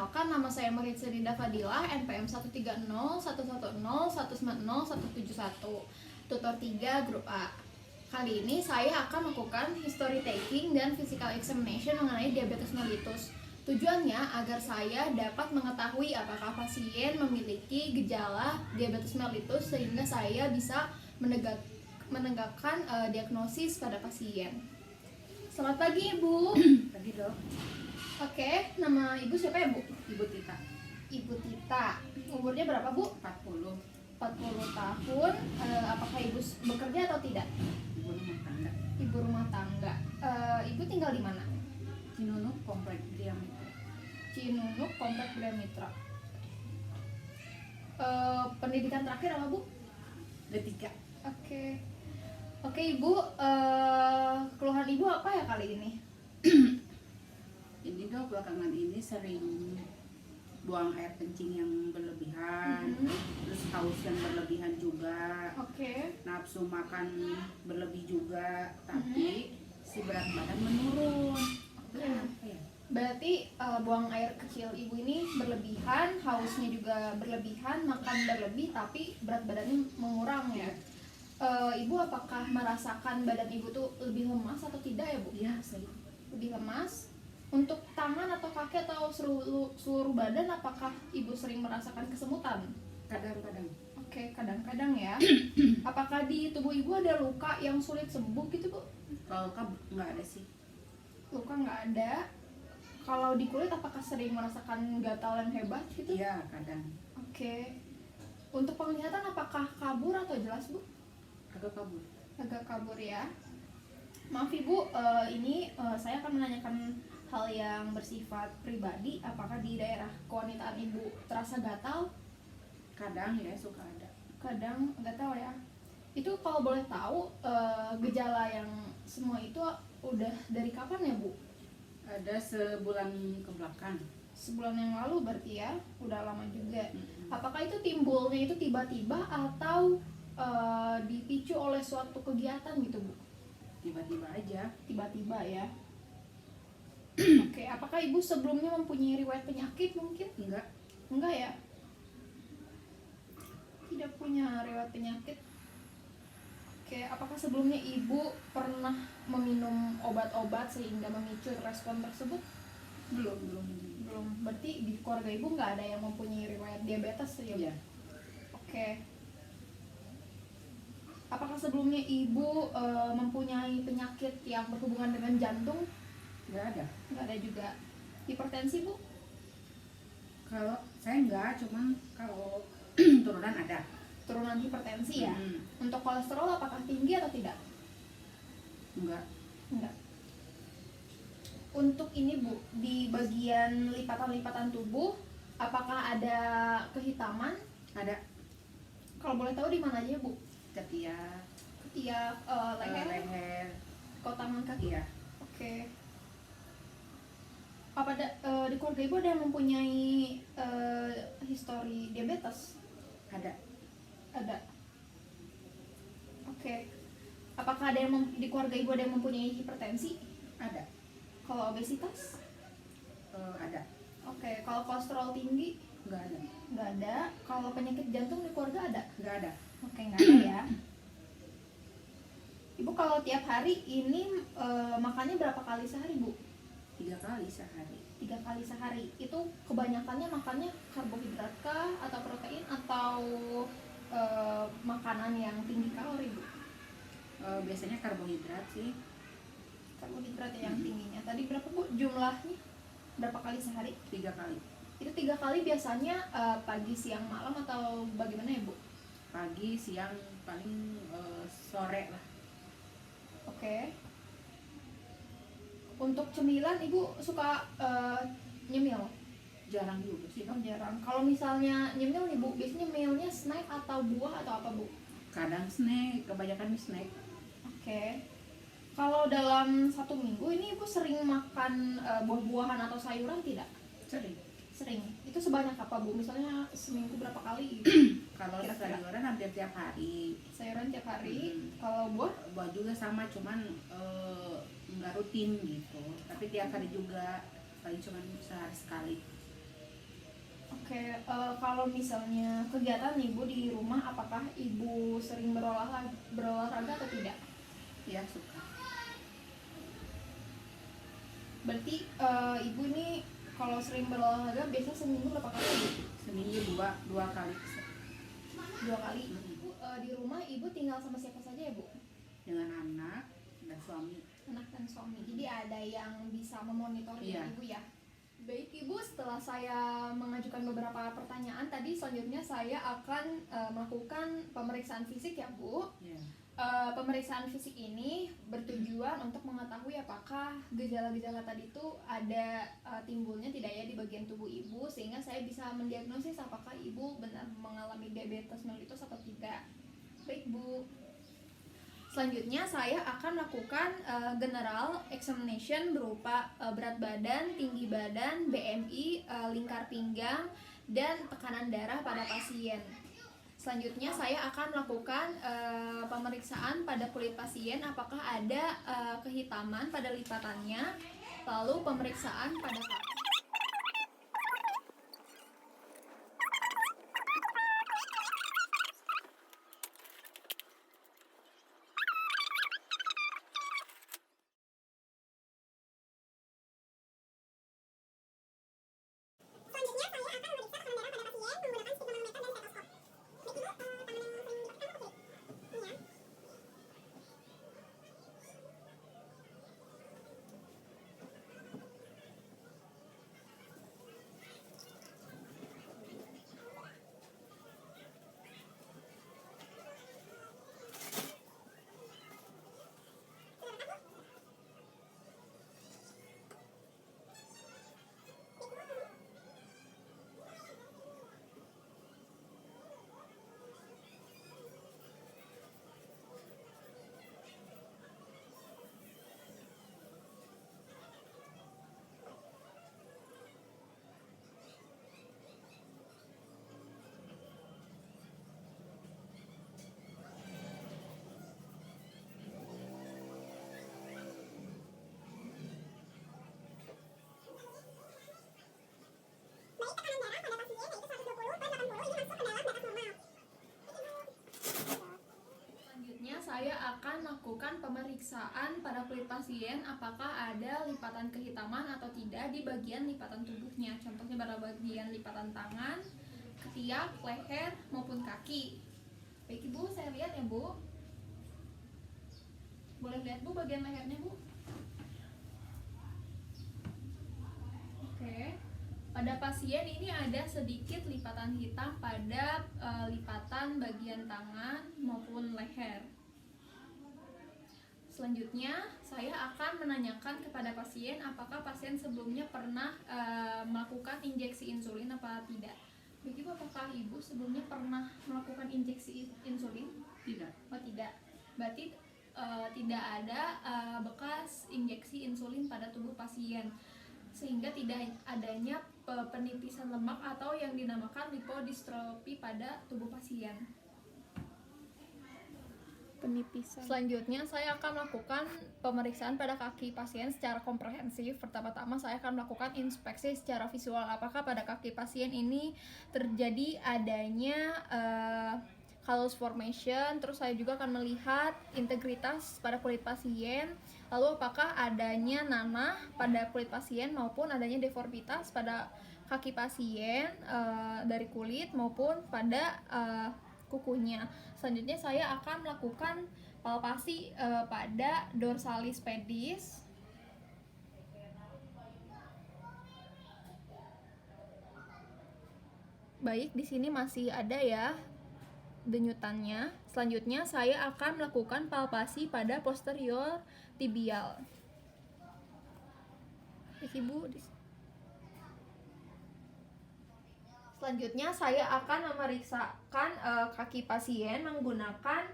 Perkenalkan, nama saya Maritza Dinda Fadilah, NPM 130110190190171, tutor 3 grup A. Kali ini saya akan melakukan history taking dan physical examination mengenai diabetes mellitus. Tujuannya agar saya dapat mengetahui apakah pasien memiliki gejala diabetes mellitus sehingga saya bisa menegakkan diagnosis pada pasien. Selamat pagi, Ibu. Pagi, Dok. Oke, nama Ibu siapa ya, Bu? Ibu Tita. Ibu Tita. Umurnya berapa, Bu? 40. 40 tahun. Apakah Ibu bekerja atau tidak? Ibu rumah tangga. Ibu rumah tangga. Ibu tinggal di mana? Cinunuk, Komplek Diamitra. Cinunuk, Komplek Diamitra. Pendidikan terakhir apa, Bu? D3. Oke, Ibu. Keluhan Ibu apa ya kali ini? Ini, Dok, belakangan ini sering buang air kencing yang berlebihan, terus haus yang berlebihan juga, Oke. nafsu makan berlebih juga, tapi si berat badan menurun. Itu kenapa ya? Berarti buang air kecil Ibu ini berlebihan, hausnya juga berlebihan, makan berlebih, tapi berat badannya mengurang ya? Ibu apakah merasakan badan Ibu tuh lebih lemas atau tidak ya, Bu? Iya, saya Lebih lemas. Untuk tangan atau kaki atau seluruh badan, apakah Ibu sering merasakan kesemutan? kadang-kadang. Oke, kadang-kadang ya. Apakah di tubuh Ibu ada luka yang sulit sembuh gitu, Bu? Kalau nggak ada sih. Luka nggak ada. Kalau di kulit apakah sering merasakan gatal yang hebat gitu? Iya, kadang. Oke. Untuk penglihatan apakah kabur atau jelas, Bu? Agak kabur. Agak kabur ya. Maaf Ibu, ini saya akan menanyakan hal yang bersifat pribadi. Apakah di daerah kewanitaan Ibu terasa gatal? Kadang ya suka ada. Kadang gatal ya. Itu kalau boleh tahu gejala yang semua itu udah dari kapan ya, Bu? Ada sebulan ke belakang. Sebulan yang lalu berarti ya, udah lama juga. Apakah itu timbulnya itu tiba-tiba atau dipicu oleh suatu kegiatan gitu, Bu? Tiba-tiba aja. Tiba-tiba ya. Oke, apakah Ibu sebelumnya mempunyai riwayat penyakit mungkin? Enggak. Enggak ya? Tidak punya riwayat penyakit. Oke, apakah sebelumnya Ibu pernah meminum obat-obat sehingga memicu respon tersebut? Belum. Belum. Berarti di keluarga Ibu nggak ada yang mempunyai riwayat diabetes ya, Bu? Iya. Oke. Apakah sebelumnya Ibu mempunyai penyakit yang berhubungan dengan jantung? Enggak ada. Nggak ada juga. Hipertensi, Bu? Kalau saya enggak, cuman kalau turunan ada. Turunan hipertensi ya? Untuk kolesterol apakah tinggi atau tidak? Enggak. Enggak. Untuk ini, Bu, di bagian lipatan-lipatan tubuh apakah ada kehitaman? Ada. Kalau boleh tahu di mana aja, Bu? Ketiak, Ketiak, leher, tangan, kaki. Iya. Oke. Apa di keluarga Ibu ada yang mempunyai histori diabetes? Ada. Ada. Oke. Apakah ada yang di keluarga Ibu ada yang mempunyai hipertensi? Ada. Kalau obesitas? Ada. Oke. Kalau kolesterol tinggi? Enggak ada. Nggak ada. Kalau penyakit jantung di keluarga ada? Enggak ada. Oke, nggak ada ya. Ibu kalau tiap hari ini makannya berapa kali sehari, Bu? 3 kali sehari. 3 kali sehari. Itu kebanyakannya makannya karbohidrat kah atau protein atau makanan yang tinggi kalori, Bu? Biasanya karbohidrat sih. Karbohidrat yang tingginya. Tadi berapa, Bu, jumlahnya? Berapa kali sehari? 3 kali. Itu 3 kali biasanya pagi, siang, malam atau bagaimana ya, Bu? Pagi, siang, paling sore lah. Oke. Untuk cemilan Ibu suka nyemil? Jarang juga sih. Oh, jarang. Kalau misalnya nyemil nih, Bu, biasanya nyemilnya snack atau buah atau apa, Bu? Kadang snack, kebanyakan snack. Oke. Kalau dalam 1 minggu ini Ibu sering makan buah-buahan atau sayuran tidak? Sering. Itu sebanyak apa, Bu? Misalnya seminggu berapa kali? Kalau Kira-kira. sayuran hampir tiap hari. Sayuran tiap hari. Kalau buah? Buah juga sama, cuman nggak rutin gitu. Tapi tiap hari juga, paling cuman sehari sekali. Oke, kalau misalnya kegiatan ibu di rumah, apakah ibu sering berolahraga atau tidak? Ya, suka. Berarti ibu ini kalau sering berolahraga biasanya seminggu berapa kali, Bu? Seminggu dua kali. 2 kali. Ibu, di rumah ibu tinggal sama siapa saja ya, Bu? Dengan anak dan suami. Anak dan suami. Jadi ada yang bisa memonitor Iya. ibu ya. Baik Ibu, setelah saya mengajukan beberapa pertanyaan tadi, selanjutnya saya akan melakukan pemeriksaan fisik ya Bu. Ya. Pemeriksaan fisik ini bertujuan untuk mengetahui apakah gejala-gejala tadi itu ada timbulnya tidak ya di bagian tubuh ibu, sehingga saya bisa mendiagnosis apakah ibu benar mengalami diabetes mellitus atau tidak. Baik Bu. Selanjutnya saya akan melakukan general examination berupa berat badan, tinggi badan, BMI, lingkar pinggang, dan tekanan darah pada pasien. Selanjutnya saya akan melakukan pemeriksaan pada kulit pasien apakah ada kehitaman pada lipatannya, lalu pemeriksaan pada kaki. Selanjutnya saya akan melakukan pemeriksaan pada kulit pasien apakah ada lipatan kehitaman atau tidak di bagian lipatan tubuhnya. Contohnya pada bagian lipatan tangan, ketiak, leher, maupun kaki. Baik Ibu, saya lihat ya Bu. Boleh lihat Bu bagian lehernya Bu? Oke. Pada pasien ini ada sedikit lipatan hitam pada lipatan bagian tangan maupun leher. Selanjutnya, saya akan menanyakan kepada pasien apakah pasien sebelumnya pernah melakukan injeksi insulin apa tidak. Begitu, apakah Ibu sebelumnya pernah melakukan injeksi insulin? Tidak. Oh tidak. Berarti tidak ada bekas injeksi insulin pada tubuh pasien, sehingga tidak adanya penipisan lemak atau yang dinamakan lipodystrofi pada tubuh pasien. Penipisan. Selanjutnya saya akan melakukan pemeriksaan pada kaki pasien secara komprehensif. Pertama-tama saya akan melakukan inspeksi secara visual apakah pada kaki pasien ini terjadi adanya callus formation. Terus saya juga akan melihat integritas pada kulit pasien, lalu apakah adanya nanah pada kulit pasien maupun adanya deformitas pada kaki pasien dari kulit maupun pada kukunya. Selanjutnya saya akan melakukan palpasi pada dorsalis pedis. Baik, di sini masih ada ya denyutannya. Selanjutnya saya akan melakukan palpasi pada posterior tibial. Ibu, selanjutnya saya akan memeriksakan kaki pasien menggunakan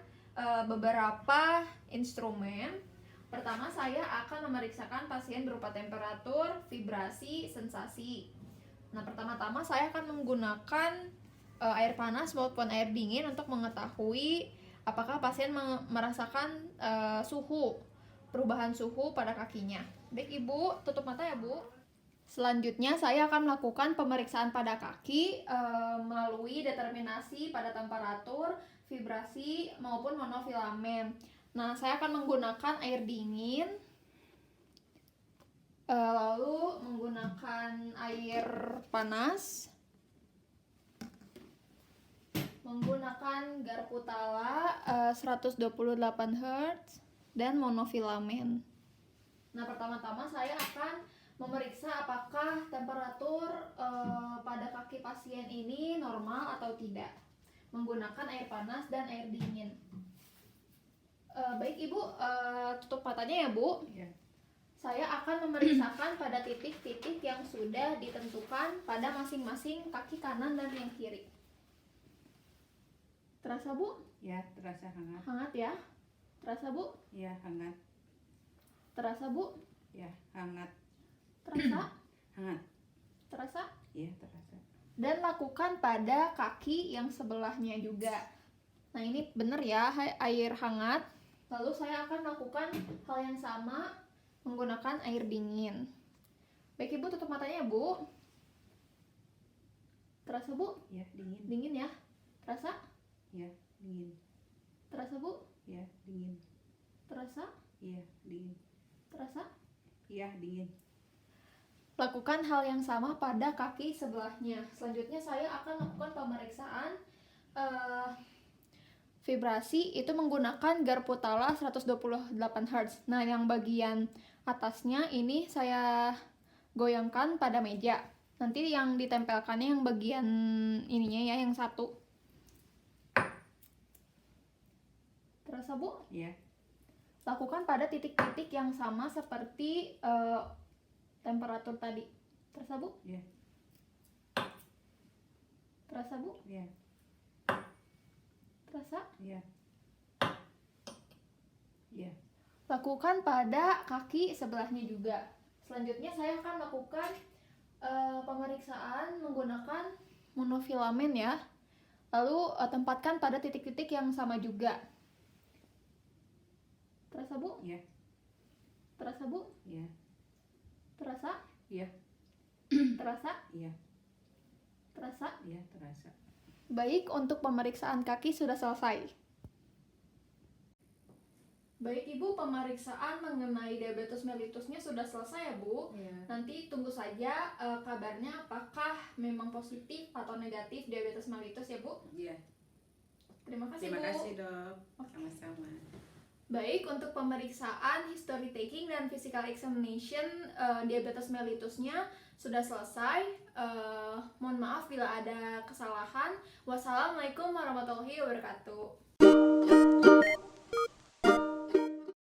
beberapa instrumen. Pertama, saya akan memeriksakan pasien berupa temperatur, vibrasi, sensasi. Nah, pertama-tama saya akan menggunakan air panas maupun air dingin untuk mengetahui apakah pasien merasakan perubahan suhu pada kakinya. Baik Ibu, tutup mata ya Bu. Selanjutnya saya akan melakukan pemeriksaan pada kaki melalui determinasi pada temperatur, vibrasi maupun monofilamen. Nah, saya akan menggunakan air dingin, lalu menggunakan air panas, menggunakan garpu tala 128 Hz dan monofilamen. Nah, pertama-tama saya akan memeriksa apakah temperatur pada kaki pasien ini normal atau tidak, menggunakan air panas dan air dingin. Baik Ibu, tutup matanya ya Bu. Ya. Saya akan memeriksakan pada titik-titik yang sudah ditentukan pada masing-masing kaki kanan dan yang kiri. Terasa Bu? Ya, terasa hangat. Hangat ya? Terasa Bu? Ya, hangat. Terasa Bu? Ya, hangat. Terasa? Hangat. Terasa? Ya, terasa. Dan lakukan pada kaki yang sebelahnya juga. Nah, ini benar ya, air hangat. Lalu saya akan melakukan hal yang sama menggunakan air dingin. Baik Ibu, tutup matanya ya Bu. Terasa Bu? Ya, dingin. Dingin ya? Terasa? Ya, dingin. Terasa Bu? Ya, dingin. Terasa? Ya, dingin. Terasa? Ya, dingin. Lakukan hal yang sama pada kaki sebelahnya. Selanjutnya saya akan lakukan pemeriksaan vibrasi, itu menggunakan garpu tala 128 Hz. Nah, yang bagian atasnya ini saya goyangkan pada meja. Nanti yang ditempelkannya yang bagian ininya ya, yang satu. Terasa Bu? Ya. Lakukan pada titik-titik yang sama seperti temperatur tadi. Terasa Bu? Ya. Terasa Bu? Ya. Terasa? Ya. Ya. Lakukan pada kaki sebelahnya juga. Selanjutnya saya akan lakukan pemeriksaan menggunakan monofilamen ya. Lalu tempatkan pada titik-titik yang sama juga. Terasa Bu? Ya. Terasa Bu? Ya. Terasa? Ya. Terasa? Ya. Terasa? Ya, terasa. Baik, untuk pemeriksaan kaki sudah selesai. Baik Ibu, pemeriksaan mengenai diabetes mellitusnya sudah selesai ya Bu. Ya. Nanti tunggu saja kabarnya apakah memang positif atau negatif diabetes mellitus ya Bu. Ya. Terima kasih Terima Bu. kasih, Dok. Sama-sama. Baik, untuk pemeriksaan history taking dan physical examination diabetes mellitusnya sudah selesai. Mohon maaf bila ada kesalahan. Wassalamualaikum warahmatullahi wabarakatuh.